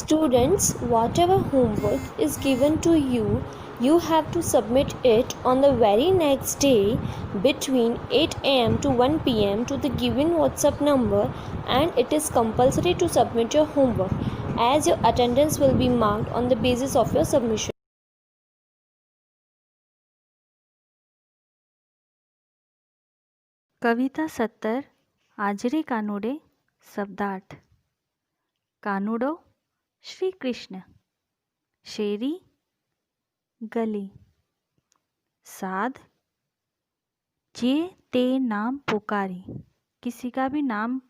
Students, whatever homework is given to you, you have to submit it on the very next day between 8 am to 1 pm to the given WhatsApp number, and it is compulsory to submit your homework as your attendance will be marked on the basis of your submission. कविता 17 आजरे कानुड़े शब्दार्थ। कानुड़ो श्री कृष्ण, शेरी गली, साध जे ते नाम पुकारी, किसी का भी नाम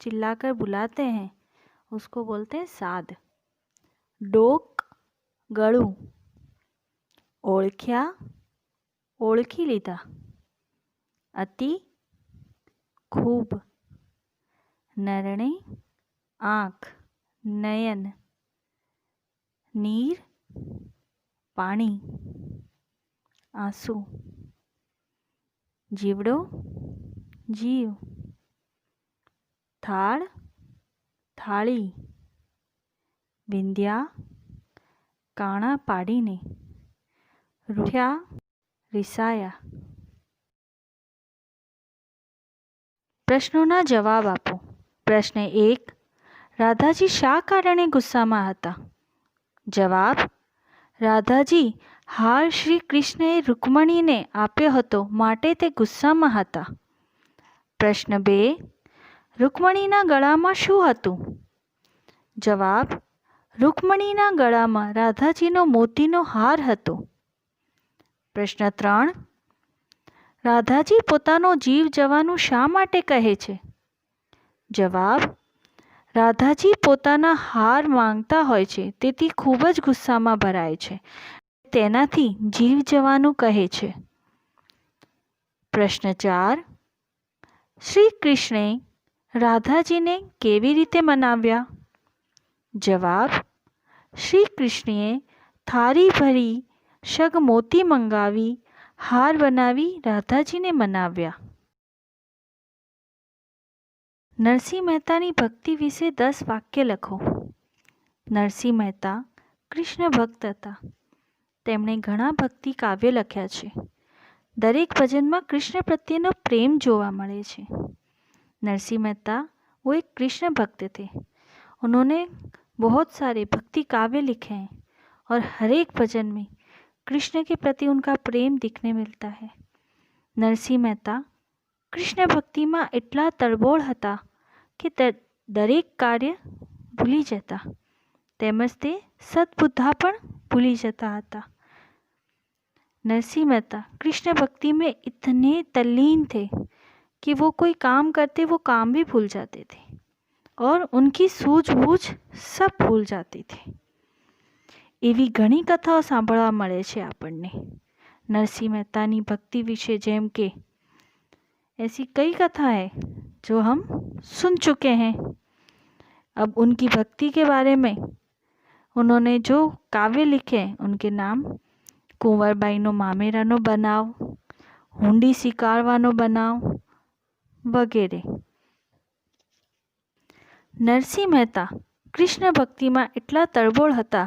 चिल्लाकर बुलाते हैं उसको बोलते हैं साध। डोक गळू, ओळख्या ओळखी लीधा, अति खूब, नरणे आँख नयन, नीर पाणी, आंसू, जीवड़ो जीव, थाळ थाळी, विंध्या काणा पाडीने, रूठ्या रिसाया। प्रश्नोना जवाब आपो। प्रश्न 1, राधाजी शा कारणे गुस्सामां हता? जवाब, राधाजी हार श्री कृष्णए रुक्मणीने आप्यो हतो माटे ते गुस्सामां हता। प्रश्न 2, रुक्मणीना गळामां शुं हतुं? जवाब, रुक्मणीना गळामां राधाजीनो मोतीनो हार हतो। प्रश्न 3, राधाजी पोतानो जीव जवानुं शा माटे कहे छे? जवाब, राधाजी पोताना हार मांगता होय छे तेथी खूब ज गुस्सामां भराय छे, तेनाथी जीव जवानुं कहे छे। प्रश्न 4, श्री कृष्णे राधाजीने केवी रीते मनाव्या? जवाब, श्री कृष्णए थारी भरी शग मोती मंगावी, हार बनावी राधाजीने मनाव्या। नरसिंह मेहतानी भक्ति विषे 10 वाक्य लखो। नरसिंह मेहता कृष्ण भक्त हता। તેમણે ઘણા ભક્તિ કાવ્ય લખ્યા છે। દરેક ભજનમાં કૃષ્ણ પ્રત્યેનો પ્રેમ જોવા મળે છે। नरसिंह मेहता वो एक कृष्ण भक्त थे। उन्होंने बहुत सारे भक्ति काव्य लिखे हैं और हर एक भजन में कृष्ण के प्रति उनका प्रेम दिखने मिलता है। नरसिंह मेहता कृष्ण भक्ति में एटला तळबोळ हता कि दरेक कार्य भूली जता, तेमज ते सद्बुद्धा पण भूली जता हता। नरसिंह मेहता कृष्ण भक्ति में इतने तल्लीन थे कि वो कोई काम करते वो काम भी भूल जाते थे और उनकी सूझबूझ सब भूल जाती थी। एवी घणी कथाओं सांभळवा मळे छे आपणने नरसिंह मेहतानी भक्ति विषे, जेम के ऐसी कई कथा है जो हम सुन चुके हैं। अब उनकी भक्ति के बारे में उन्होंने जो काव्य लिखे उनके नाम कुंवरबाईनो मामेरानो बनाव, हुंडी स्वीकारवानो बनाव वगैरह। नरसिंह मेहता कृष्ण भक्ति में एटला तळबोळ हता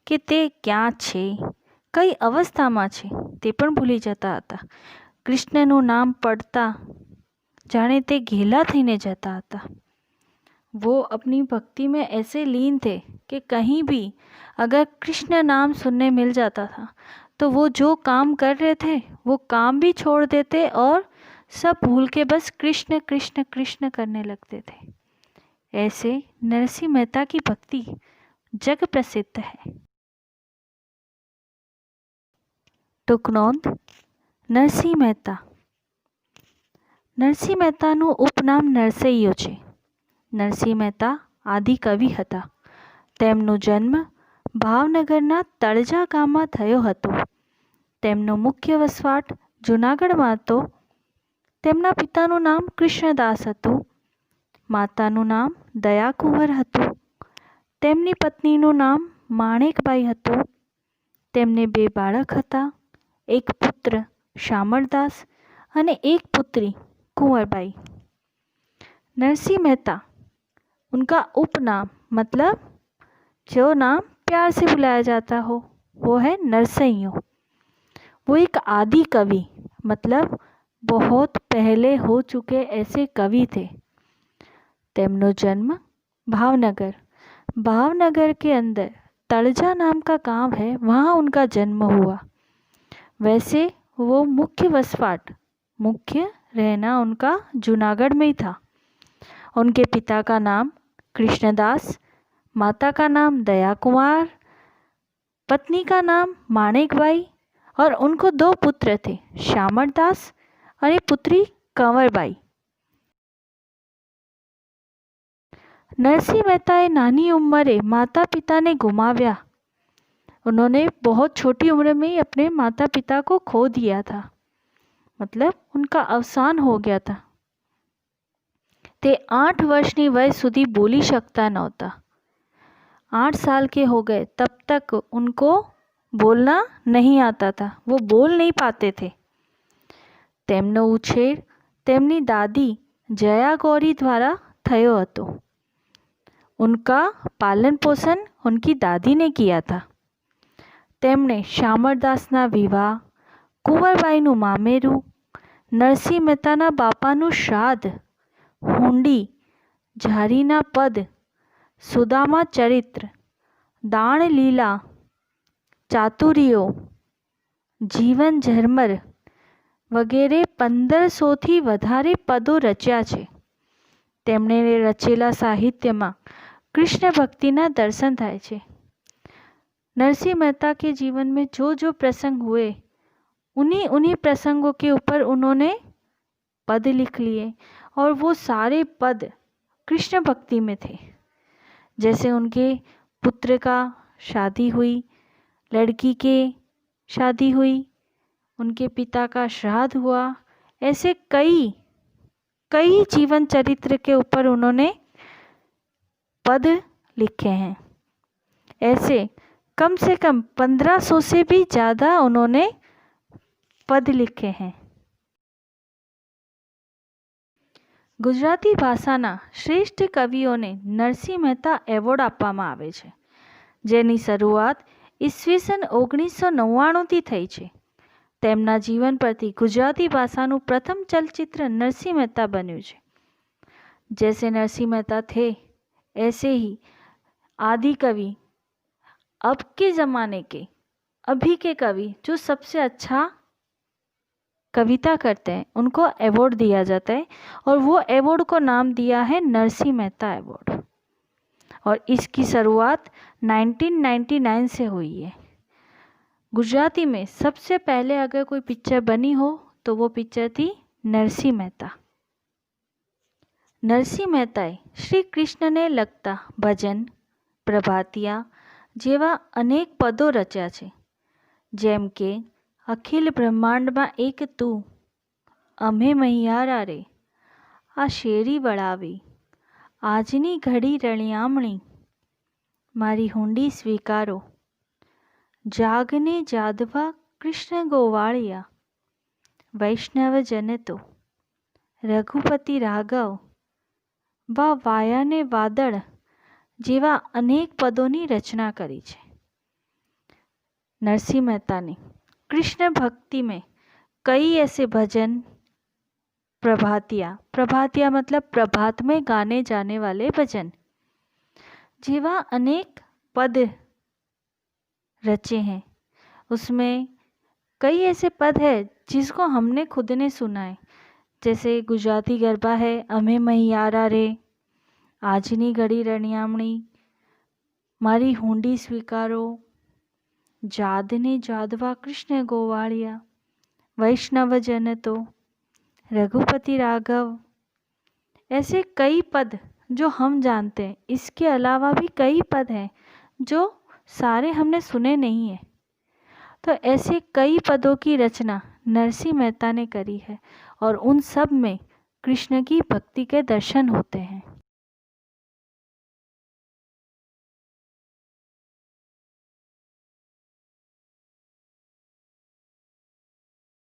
कि ते क्यां छे, कई अवस्था में छे ते पण भूली जता हता। कृष्णनु नाम पढ़ता जाने ते घेला थईने जता हता। वो अपनी भक्ति में ऐसे लीन थे कि कहीं भी अगर कृष्ण नाम सुनने मिल जाता था तो वो जो काम कर रहे थे वो काम भी छोड़ देते और सब भूल के बस कृष्ण कृष्ण कृष्ण करने लगते थे। ऐसे नरसिंह मेहता की भक्ति जग प्रसिद्ध है। टूकनोंध नरसिंह मेहता। नरसिंह मेहताનું ઉપનામ નરસૈયો છે। નરસિંહ મહેતા આદિ કવિ હતા। તેમનો જન્મ ભાવનગરના તળજા ગામમાં થયો હતો। તેમનો મુખ્ય વસવાટ જૂનાગઢમાં હતો। તેમના પિતાનું નામ કૃષ્ણદાસ હતું। માતાનું નામ દયાકુંવર હતું। તેમની પત્નીનું નામ માણેકબાઈ હતું। તેમને 2 બાળક હતા, એક પુત્ર શામળદાસ અને एक पुत्री कुंवरबाई। नरसिंह मेहता उनका उपनाम मतलब जो नाम प्यार से बुलाया जाता हो, वो है नरसइंह। वो एक आदि कवि, मतलब बहुत पहले हो चुके ऐसे कवि थे। તેમનો जन्म भावनगर के अंदर तळजा नाम का गांव है, वहाँ उनका जन्म हुआ। वैसे वो मुख्य रहना उनका जूनागढ़ में ही था। उनके पिता का नाम कृष्णदास, माता का नाम दया कुमार, पत्नी का नाम माणिकबाई और उनको 2 पुत्र थे, शामरदास और पुत्री कंवरबाई। नरसिंह મહેતાએ नानी उम्रे माता पिता ने गुमाव्या। उन्होंने बहुत छोटी उम्र में ही अपने माता पिता को खो दिया था, मतलब उनका अवसान हो गया था। તે 8 વર્ષની वय સુધી बोली શકતા नहोता। 8 साल के हो गए तब तक उनको बोलना नहीं आता था, वो बोल नहीं पाते थे। તેમનો ઉછેર તેમની દાદી જયા ગૌરી द्वारा થયો હતો। उनका पालन पोषण उनकी दादी ने किया था। તેમણે શામરદાસના વિવાહ, કુંવરબાઈનું મામેરું, નરસિંહ મહેતાના બાપાનું શ્રાદ્ધ, હુંડી, ઝારીના પદ, સુદામા ચરિત્ર, દાણ લીલા, ચાતુરીઓ, જીવન ઝરમર વગેરે 1500થી વધારે પદો રચ્યા છે। તેમણે રચેલા સાહિત્યમાં कृष्ण भक्तिना दर्शन थाय छे। नरसिंह मेहता के जीवन में जो प्रसंग हुए उन्हीं प्रसंगों के ऊपर उन्होंने पद लिख लिए और वो सारे पद कृष्ण भक्ति में थे। जैसे उनके पुत्र का शादी हुई, लड़की के शादी हुई, उनके पिता का श्राद्ध हुआ, ऐसे कई जीवन चरित्र के ऊपर उन्होंने पद लिखे हैं। ऐसे कम से कम 1500 से भी ज़्यादा उन्होंने पद लिखे हैं। गुजराती भाषाना श्रेष्ठ कविओने नरसिंह मेहता एवोर्ड आपवामां आवे छे, जेनी शरूआत ईस्वीसन 1999 थी थई छे। તેમના જીવન પરથી गुजराती भाषाનું प्रथम चलचित्र नरसिंह मेहता बन्યું છે। जैसे नरसिंह मेहता थे ऐसे ही आदि कवि, अब के ज़माने के, अभी के कवि जो सबसे अच्छा कविता करते हैं उनको अवार्ड दिया जाता है और वो अवार्ड को नाम दिया है नरसिंह मेहता अवार्ड। और इसकी शुरुआत 1999 से हुई है। गुजराती में सबसे पहले अगर कोई पिक्चर बनी हो तो वो पिक्चर थी नरसिंह मेहता। नरसिंह मेहताए श्री कृष्ण ने लगता भजन, प्रभातिया जेवा अनेक पदों रच्या छे। जेम के अखिल ब्रह्मांड में एक तू, अमे मैयारा रे, आ शेरी वळावी, आजनी घड़ी रळियामणी, मारी हुंडी स्वीकारो, जागने जादवा कृष्ण गोवाळिया, वैष्णव जन तो, रघुपति राघव, वाया ने वादळ जेवा अनेक पदों की रचना करी है। नरसिंह मेहता ने कृष्ण भक्ति में कई ऐसे भजन, प्रभातिया मतलब प्रभात में गाने जाने वाले भजन जेवा अनेक पद रचे हैं। उसमें कई ऐसे पद हैं जिसको हमने खुद ने सुना है। जैसे गुजराती गरबा है अमे मैयारा रे, आजनी घड़ी रणियामणी, मारी हुंडी स्वीकारो, जादने जादवा कृष्ण गोवाड़िया, वैष्णव जन तो, रघुपति राघव, ऐसे कई पद जो हम जानते हैं। इसके अलावा भी कई पद हैं जो सारे हमने सुने नहीं हैं। तो ऐसे कई पदों की रचना नरसिंह मेहता ने करी है और उन सब में कृष्ण की भक्ति के दर्शन होते हैं।